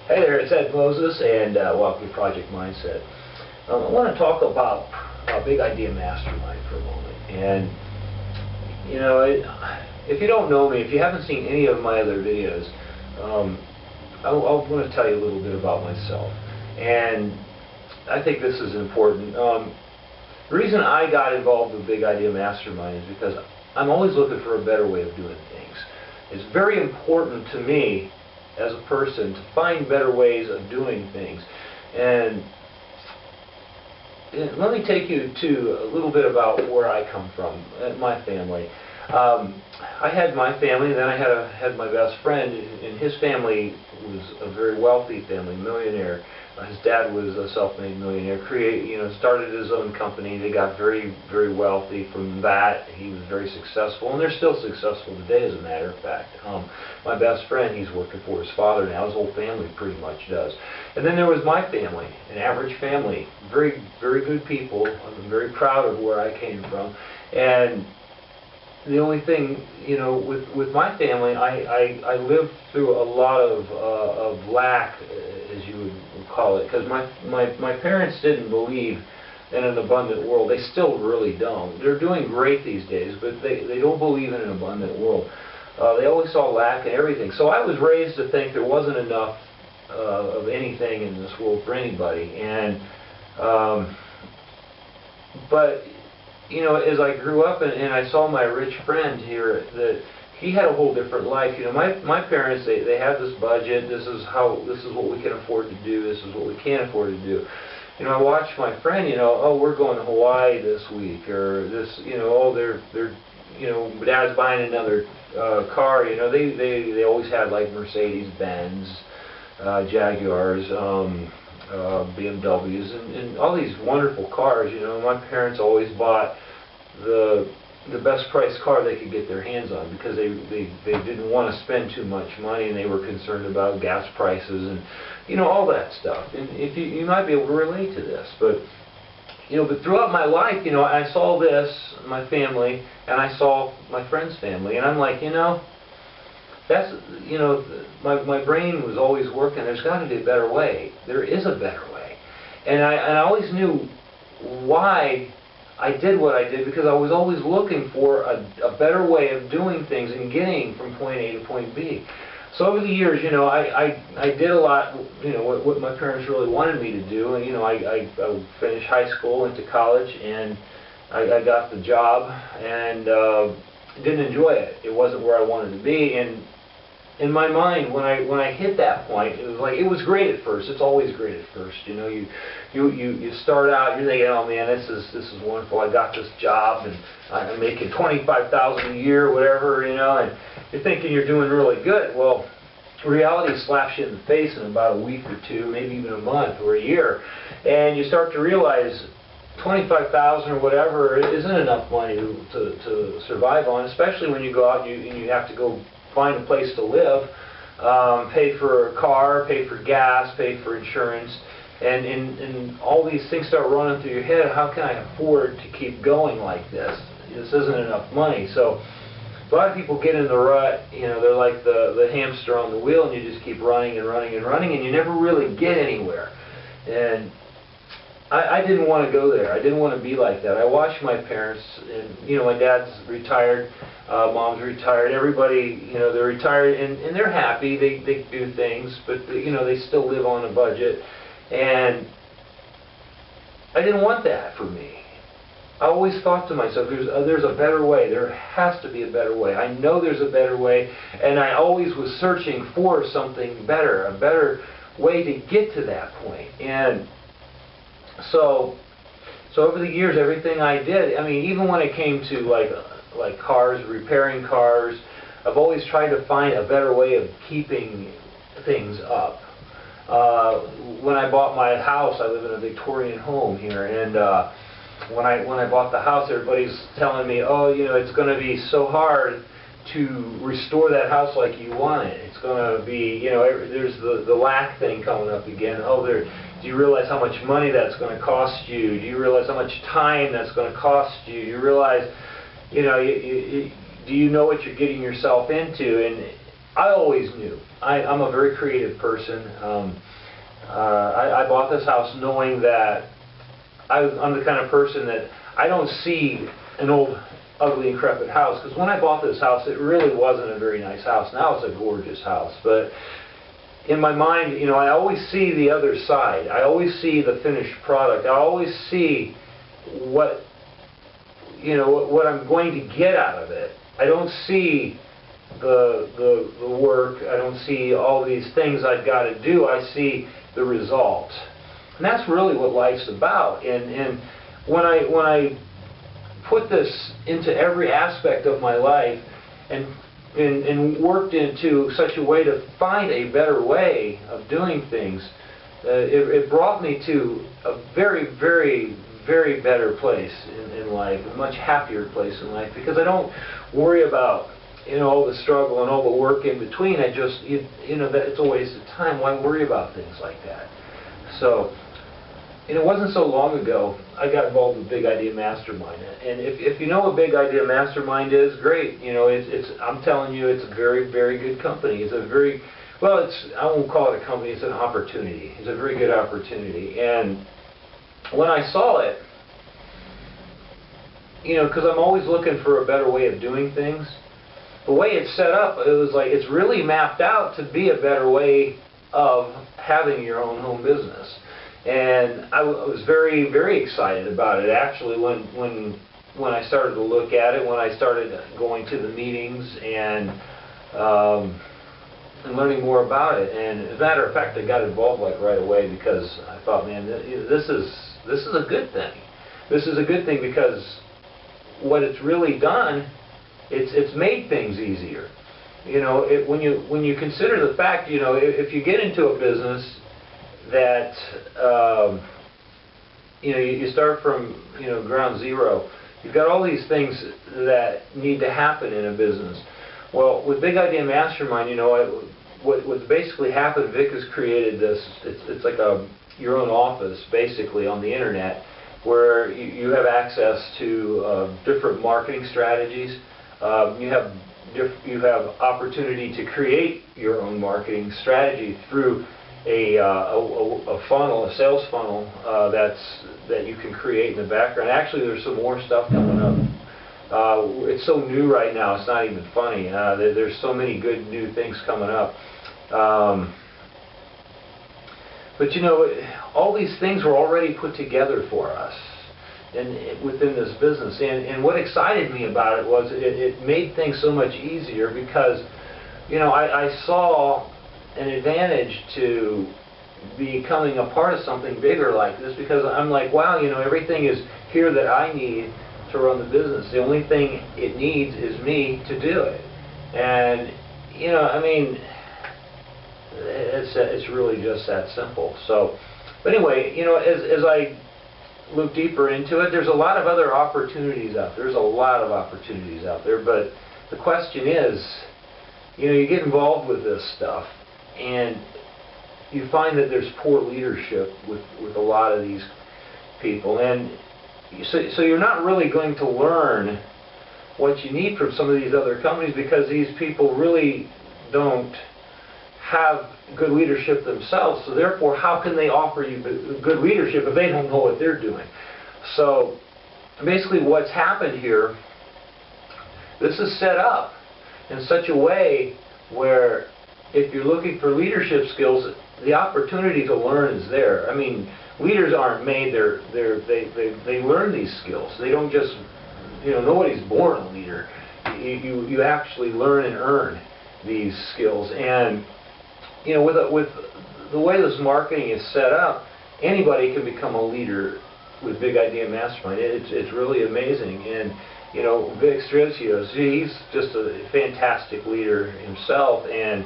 Hey there, it's Ed Moses, and welcome to Project Mindset. I want to talk about Big Idea Mastermind for a moment. And, you know, if you don't know me, if you haven't seen any of my other videos, I want to tell you a little bit about myself. And I think this is important. The reason I got involved with Big Idea Mastermind is because I'm always looking for a better way of doing things. It's very important to me as a person to find better ways of doing things. And let me take you to a little bit about where I come from, my family. I had my family, and then I had my best friend, and his family was a very wealthy family, millionaire. His dad was a self-made millionaire, started his own company. They got very, very wealthy from that. He was very successful, and they're still successful today, as a matter of fact. My best friend, he's working for his father now. His whole family pretty much does. And then there was my family, an average family, very, very good people. I'm very proud of where I came from. And the only thing, with my family, I lived through a lot of lack, as you would call it, because my parents didn't believe in an abundant world. They still really don't. They're doing great these days, but they don't believe in an abundant world. They always saw lack in everything. So I was raised to think there wasn't enough of anything in this world for anybody. And but as I grew up and I saw my rich friend here, that he had a whole different life. My parents, they had this budget. This is what we can afford to do. This is what we can't afford to do. I watched my friend. Oh, we're going to Hawaii this week, or this. Oh, they're Dad's buying another car. They always had like Mercedes Benz, Jaguars, BMWs, and all these wonderful cars. My parents always bought the best priced car they could get their hands on, because they didn't want to spend too much money, and they were concerned about gas prices and all that stuff. And if you might be able to relate to this, but throughout my life, I saw this, my family, and I saw my friend's family, and I'm like, that's, my brain was always working. There's got to be a better way. There is a better way. And I always knew why I did what I did, because I was always looking for a better way of doing things and getting from point A to point B. So over the years, I did a lot, what my parents really wanted me to do. And, I finished high school, went to college, and I got the job, and didn't enjoy it. It wasn't where I wanted to be. And in my mind, when I hit that point, it was great at first. It's always great at first. You start out, you're thinking, oh man, this is wonderful. I got this job, and I'm making $25,000 a year, or whatever, and you're thinking you're doing really good. Well, reality slaps you in the face in about a week or two, maybe even a month or a year, and you start to realize $25,000 or whatever isn't enough money to survive on, especially when you go out and you have to go find a place to live, pay for a car, pay for gas, pay for insurance, and all these things start running through your head. How can I afford to keep going like this? This isn't enough money. So a lot of people get in the rut. They're like the hamster on the wheel, and you just keep running and running and running, and you never really get anywhere. And I didn't want to go there. I didn't want to be like that. I watched my parents, and my dad's retired, mom's retired. Everybody, they're retired, and they're happy. They do things, but they still live on a budget. And I didn't want that for me. I always thought to myself, there's a better way. There has to be a better way. I know there's a better way, and I always was searching for something better, a better way to get to that point. And so over the years, everything I did, even when it came to like cars, repairing cars, I've always tried to find a better way of keeping things up. When I bought my house, I live in a Victorian home here, and when I bought the house, everybody's telling me, oh, it's going to be so hard to restore that house like you want it. It's going to be, there's the lack thing coming up again. Oh, do you realize how much money that's going to cost you? Do you realize how much time that's going to cost you? Do you realize, do you know what you're getting yourself into? I always knew. I'm a very creative person. I bought this house knowing that I'm the kind of person that I don't see an old, ugly, decrepit house. Because when I bought this house, it really wasn't a very nice house. Now it's a gorgeous house. But in my mind, you know, I always see the other side. I always see the finished product. I always see what, you know, what I'm going to get out of it. I don't see the work. I don't see all these things I've got to do. I see the result. And that's really what life's about. And when I put this into every aspect of my life and worked into such a way to find a better way of doing things, it brought me to a very, very, very better place in life, a much happier place in life, because I don't worry about, you know, all the struggle and all the work in between. I just, you know, that it's a waste of time. Why worry about things like that? So, and it wasn't so long ago I got involved with Big Idea Mastermind. And if you know what Big Idea Mastermind is, great. You know, I'm telling you, it's a very, very good company. It's a very, well, I won't call it a company, it's an opportunity. It's a very good opportunity. And when I saw it, you know, because I'm always looking for a better way of doing things, the way it's set up, it was like, it's really mapped out to be a better way of having your own home business. And I was very, very excited about it, actually, when I started to look at it, when I started going to the meetings and learning more about it. And as a matter of fact, I got involved like right away, because I thought, man, this is a good thing. This is a good thing, because what it's really done, it's made things easier. You know, when you consider the fact, you know, if you get into a business that, you know, you start from, you know, ground zero, you've got all these things that need to happen in a business. Well, with Big Idea Mastermind, you know, what's basically happened, Vic has created this, it's like your own office, basically, on the internet, where you have access to different marketing strategies. You have opportunity to create your own marketing strategy through a funnel, a sales funnel that you can create in the background. Actually, there's some more stuff coming up. It's so new right now, it's not even funny. There's so many good new things coming up. But you know, all these things were already put together for us within this business. And what excited me about it was it made things so much easier, because, you know, I saw an advantage to becoming a part of something bigger like this, because I'm like, wow, you know, everything is here that I need to run the business. The only thing it needs is me to do it. And, you know, I mean, it's really just that simple. So, but anyway, you know, as I look deeper into it, there's a lot of other opportunities out there. There's a lot of opportunities out there, but the question is, you know, you get involved with this stuff, and you find that there's poor leadership with a lot of these people, and so you're not really going to learn what you need from some of these other companies, because these people really don't have good leadership themselves. So therefore, how can they offer you good leadership if they don't know what they're doing? So basically what's happened here, this is set up in such a way where if you're looking for leadership skills, the opportunity to learn is there. I mean, leaders aren't made, they learn these skills. They don't just, you know, nobody's born a leader. You actually learn and earn these skills. And, you know, with the way this marketing is set up, anybody can become a leader with Big Idea Mastermind. It's really amazing. And, you know, Vic Strizio, he's just a fantastic leader himself, and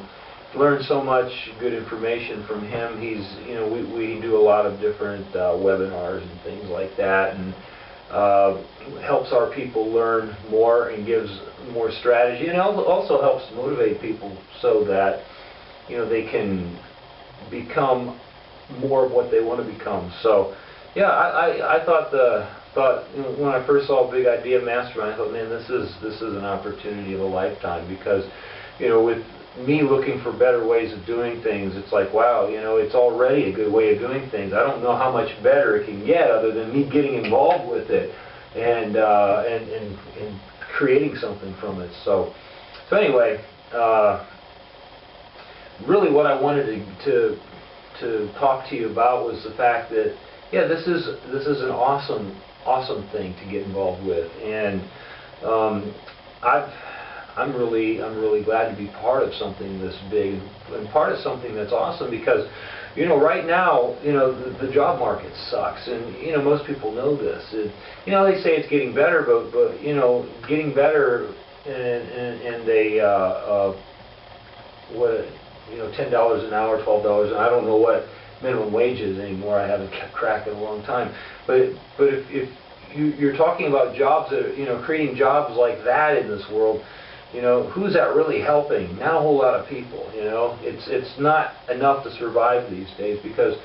learned so much good information from him. He's, you know, we do a lot of different webinars and things like that, and helps our people learn more and gives more strategy, and also helps motivate people so that, you know, they can become more of what they want to become. So, yeah, I thought you know, when I first saw Big Idea Mastermind, I thought, man, this is an opportunity of a lifetime, because, you know, me looking for better ways of doing things, it's like, wow, you know, it's already a good way of doing things. I don't know how much better it can get other than me getting involved with it and creating something from it. So anyway, really what I wanted to talk to you about was the fact that, yeah, this is an awesome thing to get involved with, and I'm really glad to be part of something this big and part of something that's awesome, because, you know, right now, you know, the job market sucks, and, you know, most people know this. You know, they say it's getting better, but you know, getting better and what, you know, $10 an hour, $12, and I don't know what minimum wage is anymore. I haven't kept track in a long time. But if you're talking about jobs that, you know, creating jobs like that in this world, you know, who's that really helping? Not a whole lot of people. You know, it's not enough to survive these days, because,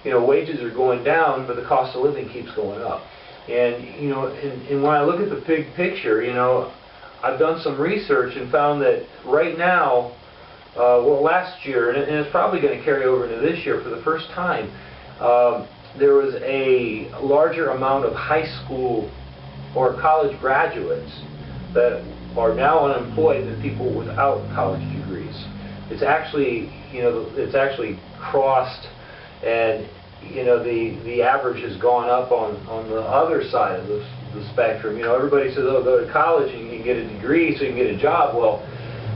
you know, wages are going down, but the cost of living keeps going up. And, you know, and when I look at the big picture, you know, I've done some research and found that right now, well, last year, and it's probably going to carry over into this year for the first time, there was a larger amount of high school or college graduates that are now unemployed than people without college degrees. It's actually, you know, it's actually crossed, and, you know, the average has gone up on the other side of the spectrum. You know, everybody says, oh, go to college and you can get a degree so you can get a job. Well,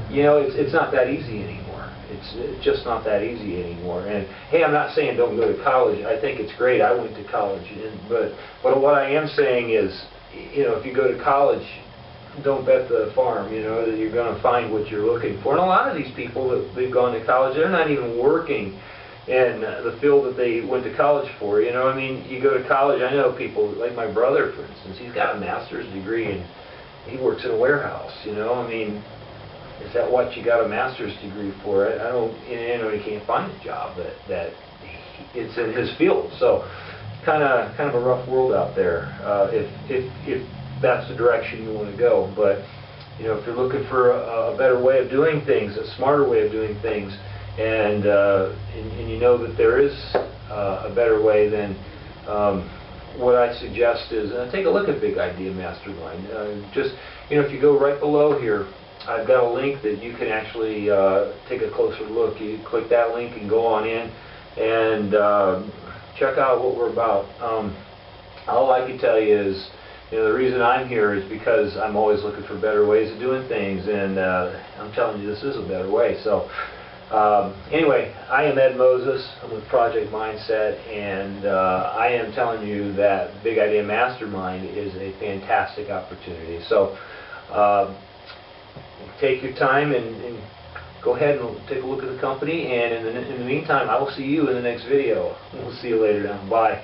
you know, it's not that easy anymore. It's just not that easy anymore. And hey, I'm not saying don't go to college. I think it's great. I went to college, but what I am saying is, you know, if you go to college, don't bet the farm. You know that you're going to find what you're looking for. And a lot of these people they've gone to college, they're not even working in the field that they went to college for. You know, I mean, you go to college. I know people like my brother, for instance. He's got a master's degree and he works in a warehouse. You know, I mean, is that what you got a master's degree for? I don't, you know, he can't find a job that it's in his field. So kind of a rough world out there, if that's the direction you want to go. But, you know, if you're looking for a better way of doing things, a smarter way of doing things, and you know that there is a better way, then what I suggest is take a look at Big Idea Mastermind. Just, you know, if you go right below here, I've got a link that you can actually take a closer look. You click that link and go on in and check out what we're about. All I can tell you is, you know, the reason I'm here is because I'm always looking for better ways of doing things, and I'm telling you, this is a better way. So anyway, I am Ed Moses. I'm with Project Mindset, and I am telling you that Big Idea Mastermind is a fantastic opportunity. So take your time and go ahead and take a look at the company, and in the meantime, I will see you in the next video. We'll see you later now. Bye.